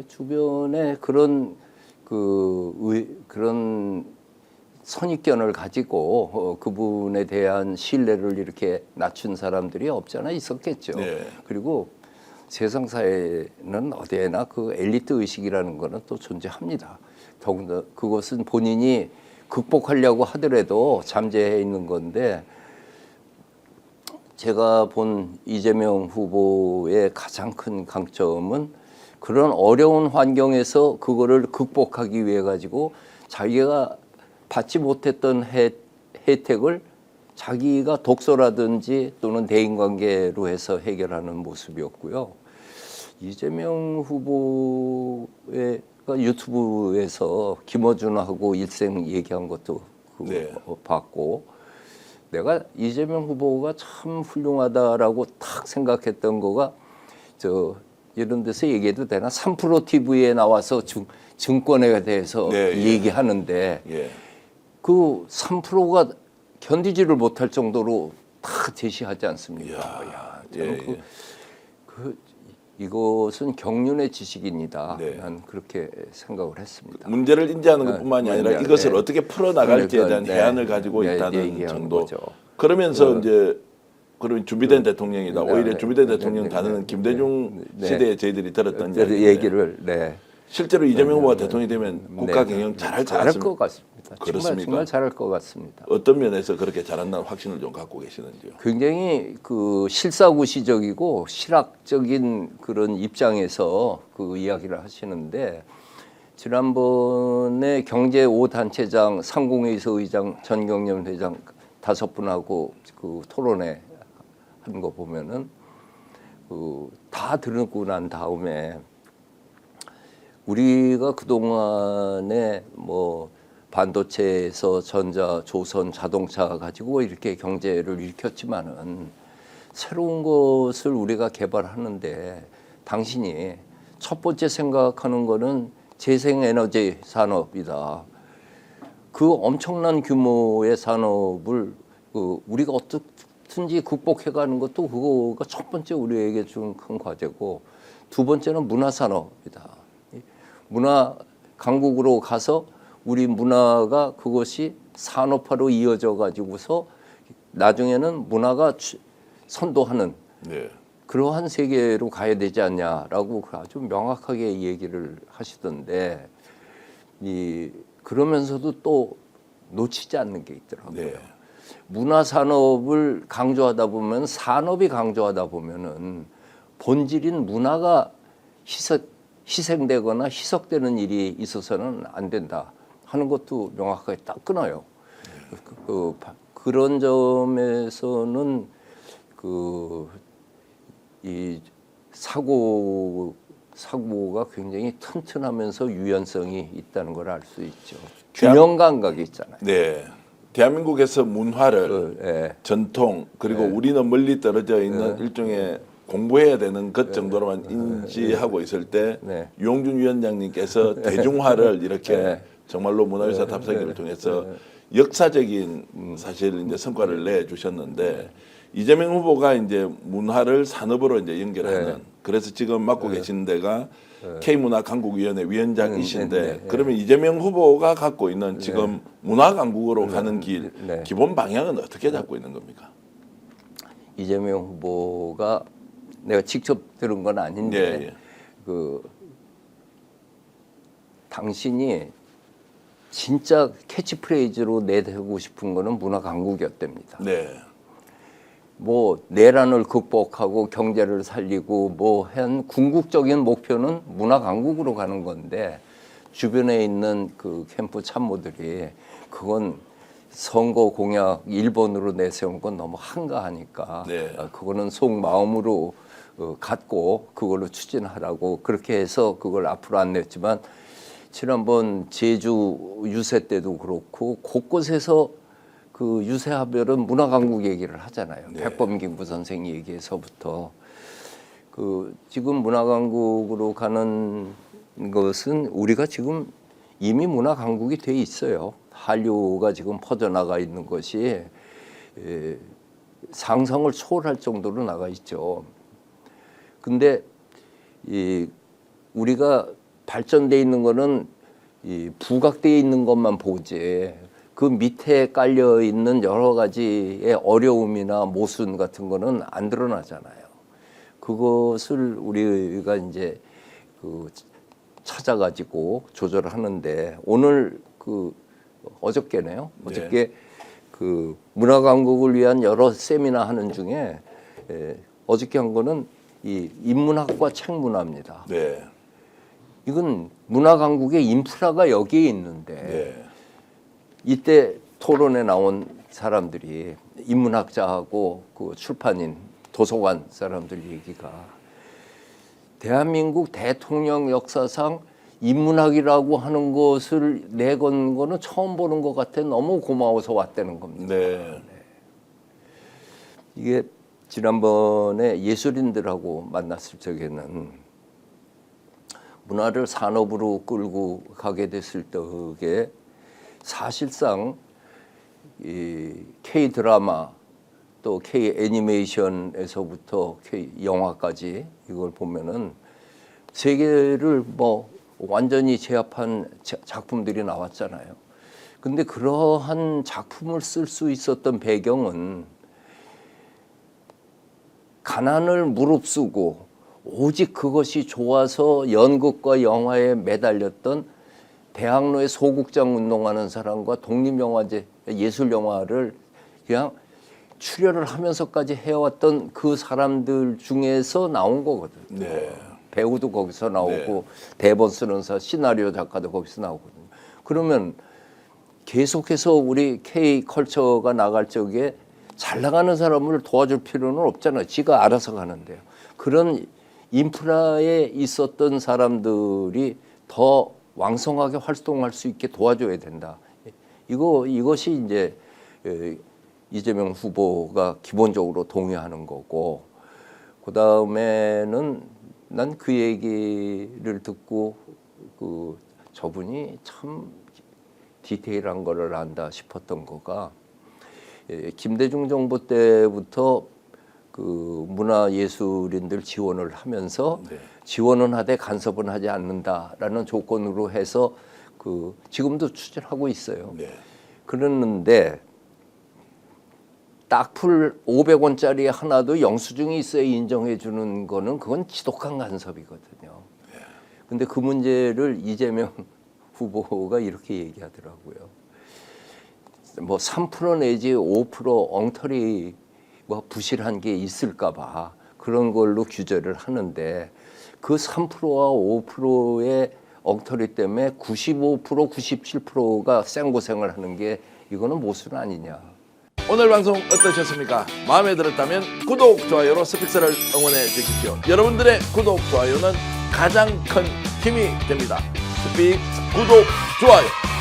주변에 그런 선입견을 가지고 그분에 대한 신뢰를 이렇게 낮춘 사람들이 없잖아 있었겠죠. 네. 그리고 세상 사회는 어디에나 그 엘리트 의식이라는 거는 또 존재합니다. 더군다나 그것은 본인이 극복하려고 하더라도 잠재해 있는 건데, 제가 본 이재명 후보의 가장 큰 강점은 그런 어려운 환경에서 그거를 극복하기 위해 가지고 자기가 받지 못했던 혜택을 자기가 독서라든지 또는 대인관계로 해서 해결하는 모습이었고요. 이재명 후보의 유튜브에서 김어준하고 일생 얘기한 것도 네. 봤고, 내가 이재명 후보가 참 훌륭하다라고 딱 생각했던 거가 이런 데서 얘기해도 되나? 3프로 TV에 나와서 증권에 대해서 얘기하는데 그 3%가 견디지를 못할 정도로 다 제시하지 않습니까? 저는 이것은 경륜의 지식입니다. 난 그렇게 생각을 했습니다. 문제를 인지하는 것뿐만이 아니라 이것을 어떻게 풀어나갈지에 대한 해안을 가지고 있다는 정도. 거죠. 그러면서 이제 그러면 준비된 대통령이다. 오히려 준비된 대통령 단어는 김대중 시대에 저희들이 들었던 얘기를 실제로 이재명 후보가 대통령이 되면 국가 경영 잘할 것 같습니다. 그렇습니까? 정말 잘할 것 같습니다. 어떤 면에서 그렇게 잘한다는 확신을 좀 갖고 계시는지요? 굉장히 실사구시적이고 실학적인 그런 입장에서 그 이야기를 하시는데, 지난번에 경제 5단체장 상공회의소 의장 전경련 회장 5분하고 그 토론회 한 거 보면은 다 들고 난 다음에 우리가 그동안에 반도체에서 전자, 조선, 자동차 가지고 이렇게 경제를 일으켰지만은 새로운 것을 우리가 개발하는데 당신이 첫 번째 생각하는 거는 재생에너지 산업이다. 그 엄청난 규모의 산업을 우리가 어떻든지 극복해가는 것도 그거가 첫 번째 우리에게 준 큰 과제고, 두 번째는 문화산업이다. 문화 강국으로 가서 우리 문화가 그것이 산업화로 이어져 가지고서 나중에는 문화가 선도하는 그러한 세계로 가야 되지 않냐라고 아주 명확하게 얘기를 하시던데, 그러면서도 또 놓치지 않는 게 있더라고요. 문화 산업을 강조하다 보면, 산업이 강조하다 보면은 본질인 문화가 희생되거나 희석되는 일이 있어서는 안 된다 하는 것도 명확하게 딱 끊어요. 그런 점에서는 이 사고가 굉장히 튼튼하면서 유연성이 있다는 걸 알 수 있죠. 균형 감각이 있잖아요. 네. 대한민국에서 문화를 전통 그리고 우리는 멀리 떨어져 있는 일종의 공부해야 되는 것 정도로만 인지하고 있을 때 유홍준 위원장님께서 대중화를 이렇게 정말로 문화유산 탑승기를 통해서 역사적인 사실 이제 성과를 내주셨는데, 이재명 후보가 이제 문화를 산업으로 이제 연결하는, 그래서 지금 맡고 계신 데가 K문화강국위원회 위원장이신데, 그러면 이재명 후보가 갖고 있는 지금 문화강국으로 가는 길 기본 방향은 어떻게 잡고 있는 겁니까? 이재명 후보가 내가 직접 들은 건 아닌데 당신이 진짜 캐치프레이즈로 내세우고 싶은 거는 문화 강국이었답니다. 내란을 극복하고 경제를 살리고 한 궁극적인 목표는 문화 강국으로 가는 건데, 주변에 있는 그 캠프 참모들이 그건 선거 공약 1번으로 내세운 건 너무 한가하니까 그거는 속마음으로 갖고 그걸로 추진하라고 그렇게 해서 그걸 앞으로 안 냈지만, 지난번 제주 유세 때도 그렇고 곳곳에서 그 유세하별은 문화강국 얘기를 하잖아요. 백범김구 선생 얘기에서부터 지금 문화강국으로 가는 것은 우리가 지금 이미 문화강국이 돼 있어요. 한류가 지금 퍼져나가 있는 것이 상상을 초월할 정도로 나가 있죠. 근데 우리가 발전돼 있는 거는 이 부각돼 있는 것만 보지 그 밑에 깔려 있는 여러 가지의 어려움이나 모순 같은 거는 안 드러나잖아요. 그것을 우리가 이제 그 찾아가지고 조절하는데 오늘 그 어저께네요. 어저께 그 문화 강국을 위한 여러 세미나 하는 중에 어저께 한 거는 이 인문학과 책문화입니다. 네. 이건 문화 강국의 인프라가 여기에 있는데 네. 이때 토론에 나온 사람들이 인문학자하고 그 출판인 도서관 사람들 얘기가 대한민국 대통령 역사상 인문학이라고 하는 것을 내건 거는 처음 보는 것 같아 너무 고마워서 왔다는 겁니다. 네. 이게 지난번에 예술인들하고 만났을 적에는 문화를 산업으로 끌고 가게 됐을 때에 사실상 이 K 드라마 또 K 애니메이션에서부터 K 영화까지 이걸 보면은 세계를 뭐 완전히 제압한 작품들이 나왔잖아요. 근데 그러한 작품을 쓸 수 있었던 배경은 가난을 무릅쓰고 오직 그것이 좋아서 연극과 영화에 매달렸던 대학로에 소극장 운동하는 사람과 독립영화제 예술영화를 그냥 출연을 하면서까지 해왔던 그 사람들 중에서 나온 거거든요. 네. 배우도 거기서 나오고 네. 대본 쓰는 사람, 시나리오 작가도 거기서 나오거든요. 그러면 계속해서 우리 K컬처가 나갈 적에 잘 나가는 사람을 도와줄 필요는 없잖아요. 지가 알아서 가는데요. 그런 인프라에 있었던 사람들이 더 왕성하게 활동할 수 있게 도와줘야 된다. 이것이 이제 이재명 후보가 기본적으로 동의하는 거고, 그 다음에는 난 그 얘기를 듣고 그 저분이 참 디테일한 거를 안다 싶었던 거가 김대중 정부 때부터 그 문화예술인들 지원을 하면서 지원은 하되 간섭은 하지 않는다라는 조건으로 해서 그 지금도 추진하고 있어요. 그랬는데 딱풀 500원짜리 하나도 영수증이 있어야 인정해 주는 거는 그건 지독한 간섭이거든요. 근데 그 문제를 이재명 후보가 이렇게 얘기하더라고요. 뭐 3% 내지 5% 엉터리 뭐 부실한 게 있을까 봐 그런 걸로 규제를 하는데 그 3%와 5%의 엉터리 때문에 95%, 97%가 생고생을 하는 게 이거는 모순 아니냐. 오늘 방송 어떠셨습니까? 마음에 들었다면 구독, 좋아요로 스픽스를 응원해 주십시오. 여러분들의 구독, 좋아요는 가장 큰 힘이 됩니다. 스픽스 구독, 좋아요.